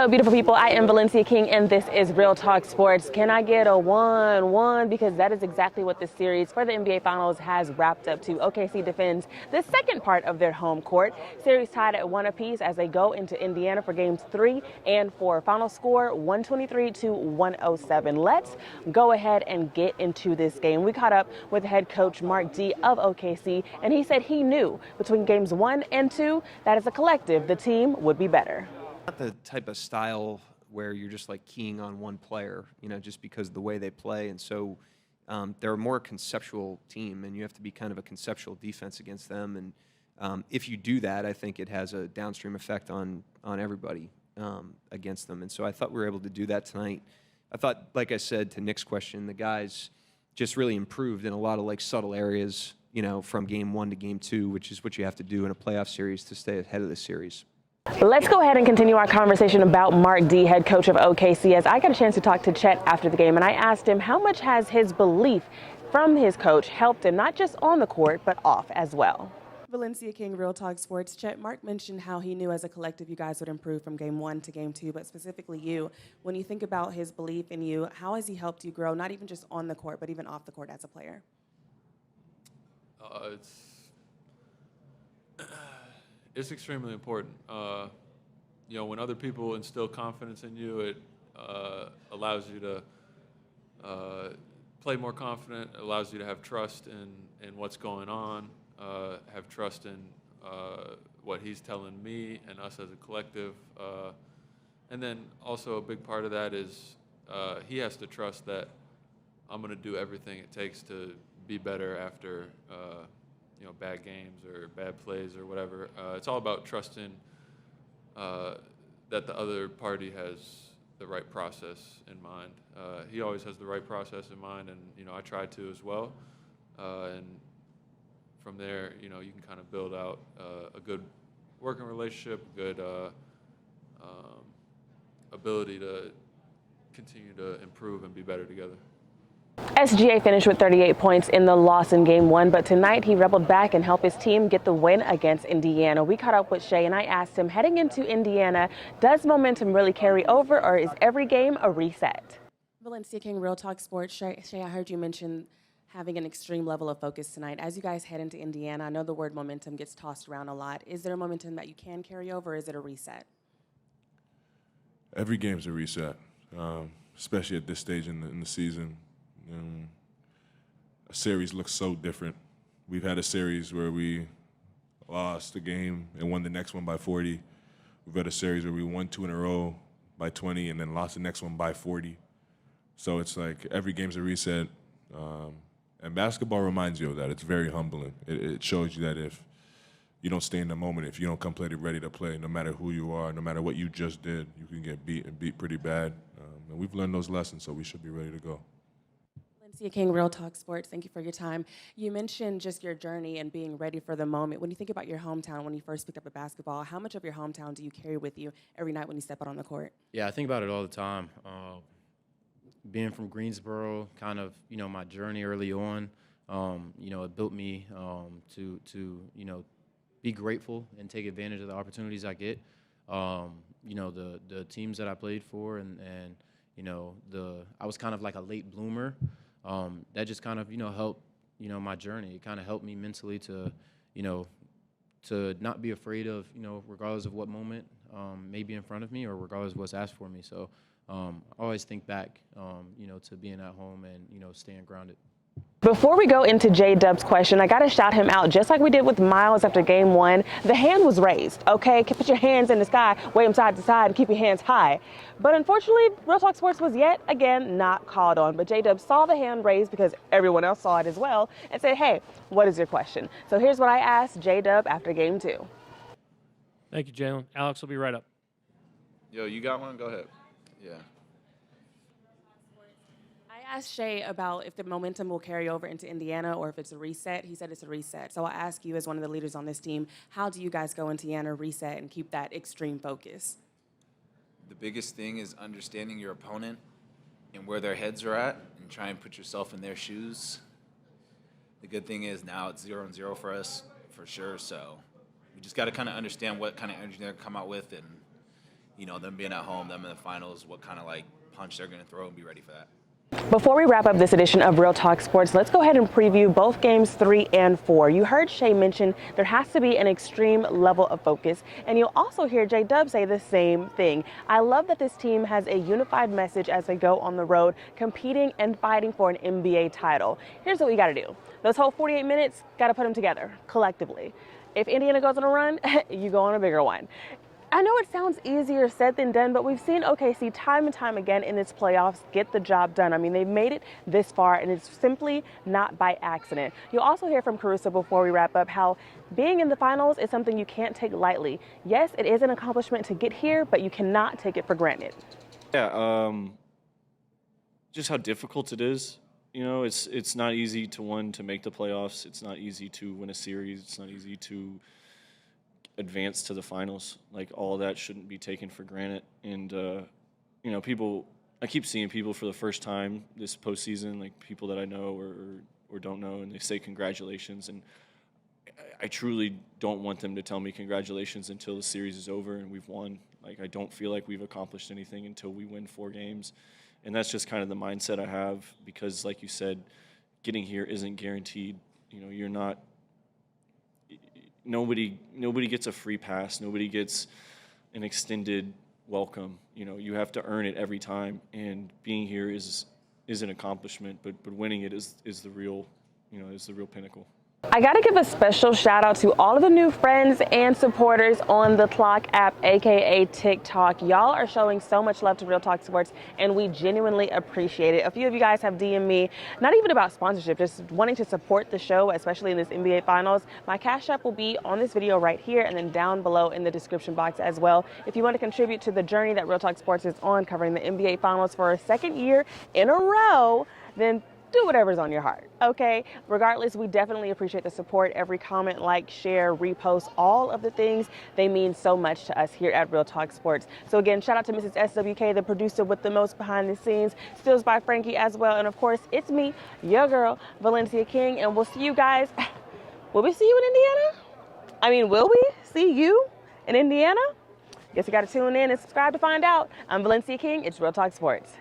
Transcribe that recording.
Hello, beautiful people. I am Valencia King, and this is Real Talk Sports. Can I get a 1-1? Because that is exactly what this series for the NBA Finals has wrapped up to. OKC defends the second part of their home court. Series tied at 1 apiece as they go into Indiana for games 3 and 4. Final score 123-107. Let's go ahead and get into this game. We caught up with head coach Mark D of OKC, and he said he knew between games 1 and 2 that as a collective, the team would be better. Not the type of style where you're just like keying on one player, just because of the way they play. And so they're a more conceptual team, and you have to be kind of a conceptual defense against them. And if you do that, I think it has a downstream effect on everybody against them. And so I thought we were able to do that tonight. I thought, like I said to Nick's question, the guys just really improved in a lot of like subtle areas, from game 1 to game 2, which is what you have to do in a playoff series to stay ahead of the series. Let's go ahead and continue our conversation about Mark D, head coach of OKC, as I got a chance to talk to Chet after the game, and I asked him how much has his belief from his coach helped him, not just on the court, but off as well. Valencia King, Real Talk Sports. Chet, Mark mentioned how he knew as a collective you guys would improve from game 1 to game 2, but specifically you. When you think about his belief in you, how has he helped you grow, not even just on the court, but even off the court as a player? It's extremely important. When other people instill confidence in you, it allows you to play more confident, allows you to have trust in what's going on, have trust in what he's telling me and us as a collective. And then also a big part of that is he has to trust that I'm going to do everything it takes to be better after bad games or bad plays or whatever. It's all about trusting that the other party has the right process in mind. He always has the right process in mind, and I try to as well. And from there, you can kind of build out a good working relationship, a good ability to continue to improve and be better together. SGA finished with 38 points in the loss in game 1, but tonight he rebelled back and helped his team get the win against Indiana. We caught up with Shai, and I asked him, heading into Indiana, does momentum really carry over, or is every game a reset? Valencia King, Real Talk Sports. Shai, I heard you mention having an extreme level of focus tonight. As you guys head into Indiana, I know the word momentum gets tossed around a lot. Is there a momentum that you can carry over, or is it a reset? Every game's a reset, especially at this stage in the season. A series looks so different. We've had a series where we lost a game and won the next one by 40. We've had a series where we won 2 in a row by 20 and then lost the next one by 40. So it's like every game's a reset. And basketball reminds you of that. It's very humbling. It shows you that if you don't stay in the moment, if you don't come ready to play, no matter who you are, no matter what you just did, you can get beat and beat pretty bad. And we've learned those lessons, so we should be ready to go. Valencia King, Real Talk Sports, thank you for your time. You mentioned just your journey and being ready for the moment. When you think about your hometown, when you first picked up a basketball, how much of your hometown do you carry with you every night when you step out on the court? Yeah, I think about it all the time. Being from Greensboro, kind of, my journey early on, it built me to be grateful and take advantage of the opportunities I get. The teams that I played for and I was kind of like a late bloomer. That just kind of, helped, my journey. It kind of helped me mentally to not be afraid of, regardless of what moment may be in front of me or regardless of what's asked for me. So I always think back, to being at home and, staying grounded. Before we go into JDub's question, I got to shout him out, just like we did with Miles after game 1. The hand was raised, okay? Put your hands in the sky, wave them side to side, and keep your hands high. But unfortunately, Real Talk Sports was yet again not called on. But JDub saw the hand raised because everyone else saw it as well and said, hey, what is your question? So here's what I asked JDub after game 2. Thank you, Jalen. Alex will be right up. Yo, you got one? Go ahead. Yeah. I asked Shai about if the momentum will carry over into Indiana or if it's a reset. He said it's a reset. So I'll ask you as one of the leaders on this team, how do you guys go into Indiana, reset, and keep that extreme focus? The biggest thing is understanding your opponent and where their heads are at and try and put yourself in their shoes. The good thing is now it's 0-0 for us, for sure. So we just got to kind of understand what kind of energy they're going to come out with and them being at home, them in the finals, what kind of like punch they're going to throw, and be ready for that. Before we wrap up this edition of Real Talk Sports, let's go ahead and preview both games 3 and 4. You heard Shai mention there has to be an extreme level of focus, and you'll also hear JDub say the same thing. I love that this team has a unified message as they go on the road, competing and fighting for an NBA title. Here's what we got to do. Those whole 48 minutes, got to put them together collectively. If Indiana goes on a run, you go on a bigger one. I know it sounds easier said than done, but we've seen OKC time and time again in its playoffs get the job done. I mean, they've made it this far, and it's simply not by accident. You'll also hear from Caruso before we wrap up how being in the finals is something you can't take lightly. Yes, it is an accomplishment to get here, but you cannot take it for granted. Yeah, just how difficult it is. It's not easy to make the playoffs. It's not easy to win a series. It's not easy to advance to the finals. Like, all that shouldn't be taken for granted. And I keep seeing people for the first time this postseason, like people that I know or don't know, and they say congratulations. And I truly don't want them to tell me congratulations until the series is over and we've won. Like, I don't feel like we've accomplished anything until we win 4 games. And that's just kind of the mindset I have, because like you said, getting here isn't guaranteed. You're not, nobody gets a free pass. Nobody gets an extended welcome. You have to earn it every time. And being here is an accomplishment, but winning it is the real pinnacle. I got to give a special shout out to all of the new friends and supporters on the Clock app, aka TikTok. Y'all are showing so much love to Real Talk Sports, and we genuinely appreciate it. A few of you guys have DM'd me, not even about sponsorship, just wanting to support the show, especially in this NBA Finals. My Cash App will be on this video right here and then down below in the description box as well. If you want to contribute to the journey that Real Talk Sports is on, covering the NBA Finals for a second year in a row, then do whatever's on your heart, okay? Regardless, we definitely appreciate the support. Every comment, like, share, repost, all of the things, they mean so much to us here at Real Talk Sports. So again, shout out to Mrs. SWK, the producer with the most behind the scenes, stills by Frankie as well. And of course, it's me, your girl, Valencia King, and we'll see you guys. Will we see you in Indiana? I mean, will we see you in Indiana? Guess you gotta tune in and subscribe to find out. I'm Valencia King, it's Real Talk Sports.